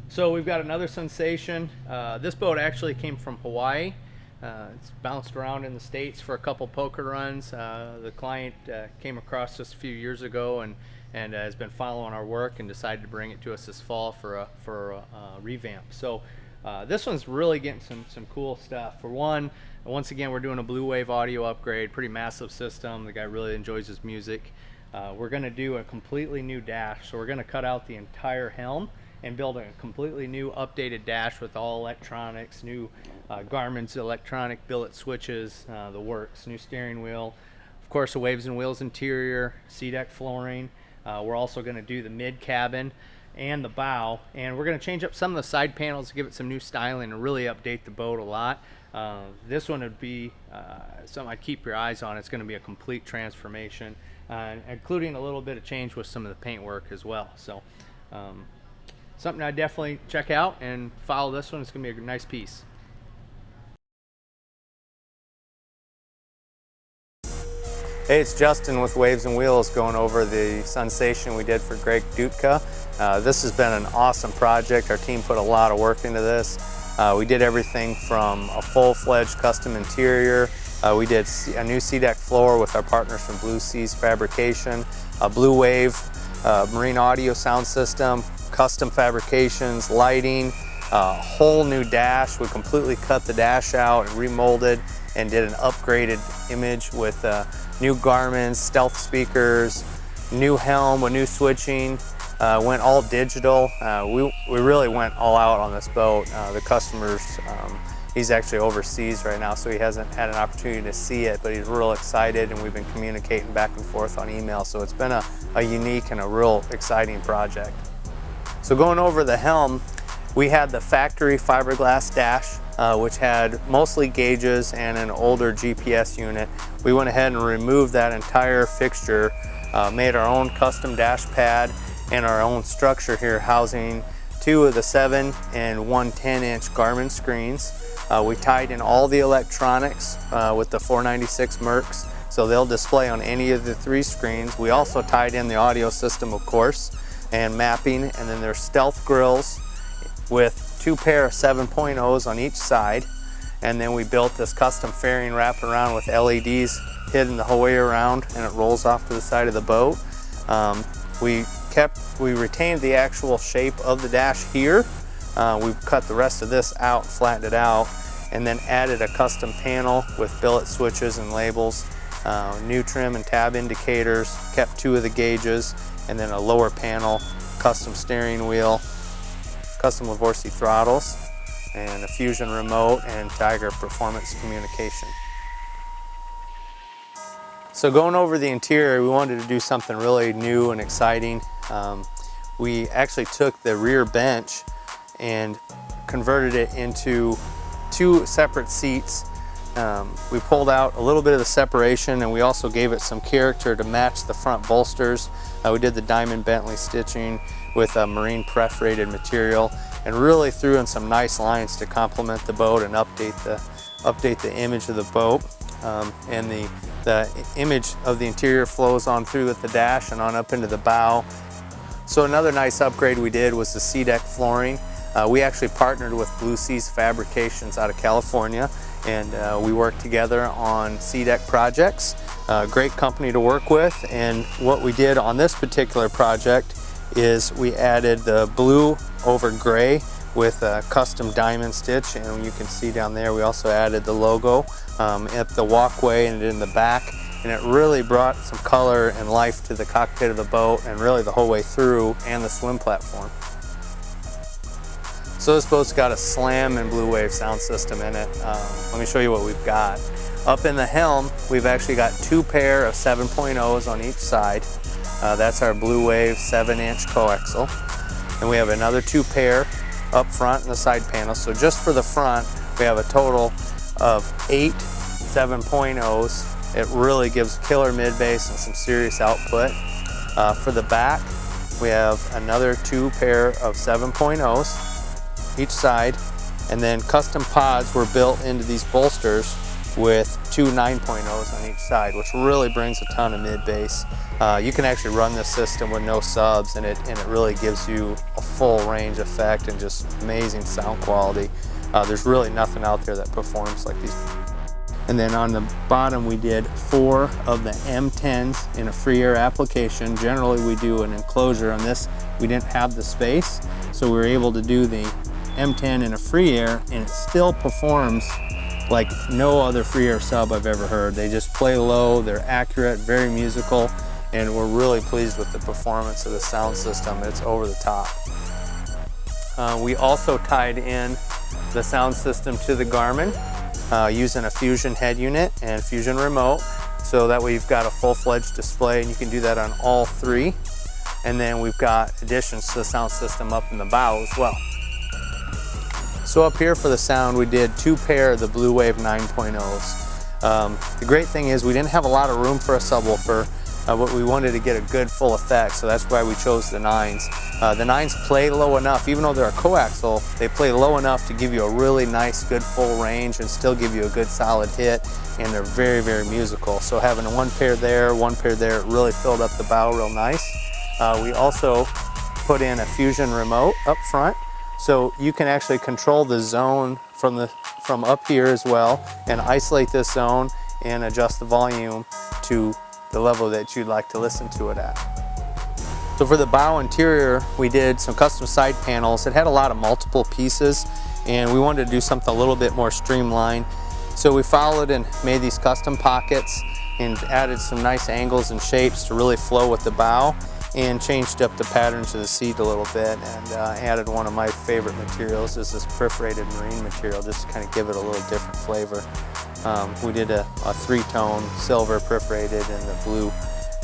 So we've got another Sunsation. This boat actually came from Hawaii. It's bounced around in the States for a couple poker runs. The client came across this a few years ago and has been following our work and decided to bring it to us this fall for a revamp. So this one's really getting some cool stuff. For one, once again, we're doing a Blue Wave audio upgrade, pretty massive system. The guy really enjoys his music. We're going to do a completely new dash, so we're going to cut out the entire helm and build a completely new updated dash with all electronics, new Garmin's electronic billet switches, the works, new steering wheel, of course a Waves and Wheels interior, SeaDeck flooring. We're also going to do the mid cabin and the bow, and we're going to change up some of the side panels to give it some new styling and really update the boat a lot. This one would be something I'd keep your eyes on. It's going to be a complete transformation, including a little bit of change with some of the paint work as well. So something I definitely check out and follow this one. It's going to be a nice piece. Hey, it's Justin with Waves and Wheels going over the Sunsation we did for Greg Dutka. This has been an awesome project. Our team put a lot of work into this. We did everything from a full-fledged custom interior. We did a new SeaDeck floor with our partners from Blue Seas Fabrication, a Blue Wave marine audio sound system, custom fabrications, lighting, a whole new dash. We completely cut the dash out and remolded and did an upgraded image with new Garmin's, stealth speakers, new helm with new switching, went all digital. We really went all out on this boat. The customers, he's actually overseas right now, so he hasn't had an opportunity to see it, but he's real excited, and we've been communicating back and forth on email, so it's been a unique and a real exciting project. So going over the helm, we had the factory fiberglass dash, which had mostly gauges and an older GPS unit. We went ahead and removed that entire fixture, made our own custom dash pad and our own structure here, housing 2 of the 7 and 1 10-inch Garmin screens. We tied in all the electronics with the 496 Mercs, so they'll display on any of the 3 screens. We also tied in the audio system, of course, and mapping, and then there's stealth grills with 2 pair of 7.0s on each side. And then we built this custom fairing wraparound with LEDs hidden the whole way around, and it rolls off to the side of the boat. We retained the actual shape of the dash here. We cut the rest of this out, flattened it out, and then added a custom panel with billet switches and labels, new trim and tab indicators, kept 2 of the gauges, and then a lower panel, custom steering wheel, custom Livorsi throttles, and a Fusion remote and Tiger performance communication. So going over the interior, we wanted to do something really new and exciting. We actually took the rear bench and converted it into 2 separate seats. We pulled out a little bit of the separation, and we also gave it some character to match the front bolsters. We did the diamond Bentley stitching with a marine perforated material, and really threw in some nice lines to complement the boat and update the image of the boat. And the image of the interior flows on through with the dash and on up into the bow. So another nice upgrade we did was the SeaDeck flooring. We actually partnered with Blue Seas Fabrications out of California, and we worked together on SeaDeck projects. Great company to work with, and what we did on this particular project is we added the blue over gray with a custom diamond stitch, and you can see down there we also added the logo at the walkway and in the back, and it really brought some color and life to the cockpit of the boat and really the whole way through, and the swim platform. So this boat's got a Slam and Blue Wave sound system in it. Let me show you what we've got. Up in the helm, we've actually got 2 pair of 7.0s on each side. That's our Blue Wave 7-inch coaxial. And we have another 2 pair up front in the side panel. So just for the front, we have a total of 8 7.0s. It really gives killer mid-bass and some serious output. For the back, we have another 2 pair of 7.0s each side, and then custom pods were built into these bolsters with two 9.0s on each side, which really brings a ton of mid bass. You can actually run this system with no subs, and it really gives you a full range effect and just amazing sound quality. There's really nothing out there that performs like these. And then on the bottom we did 4 of the M10s in a free air application. Generally we do an enclosure. On this we didn't have the space, so we were able to do the M10 in a free air, and it still performs like no other free air sub I've ever heard. They just play low, they're accurate, very musical, and we're really pleased with the performance of the sound system. It's over the top. We also tied in the sound system to the Garmin using a Fusion head unit and Fusion remote, so that way you've got a full-fledged display, and you can do that on all 3. And then we've got additions to the sound system up in the bow as well. So up here for the sound, we did 2 pair of the Blue Wave 9.0s. The great thing is we didn't have a lot of room for a subwoofer, but we wanted to get a good full effect, so that's why we chose the 9s. The 9s play low enough, even though they're a coaxial, they play low enough to give you a really nice, good full range and still give you a good solid hit, and they're very, very musical. So having 1 pair there, 1 pair there, it really filled up the bow real nice. We also put in a Fusion remote up front, so you can actually control the zone from up here as well, and isolate this zone and adjust the volume to the level that you'd like to listen to it at. So for the bow interior, we did some custom side panels. It had a lot of multiple pieces, and we wanted to do something a little bit more streamlined. So we followed and made these custom pockets and added some nice angles and shapes to really flow with the bow, and changed up the patterns of the seat a little bit, and added one of my favorite materials, is this perforated marine material, just to kind of give it a little different flavor. We did a 3-tone silver perforated and the blue,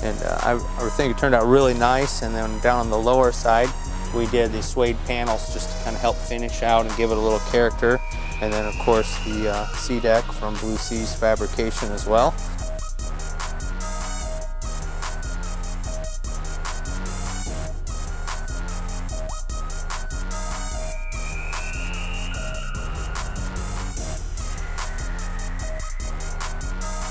and I think it turned out really nice. And then down on the lower side we did these suede panels just to kind of help finish out and give it a little character, and then of course the sea deck from Blue Seas Fabrication as well.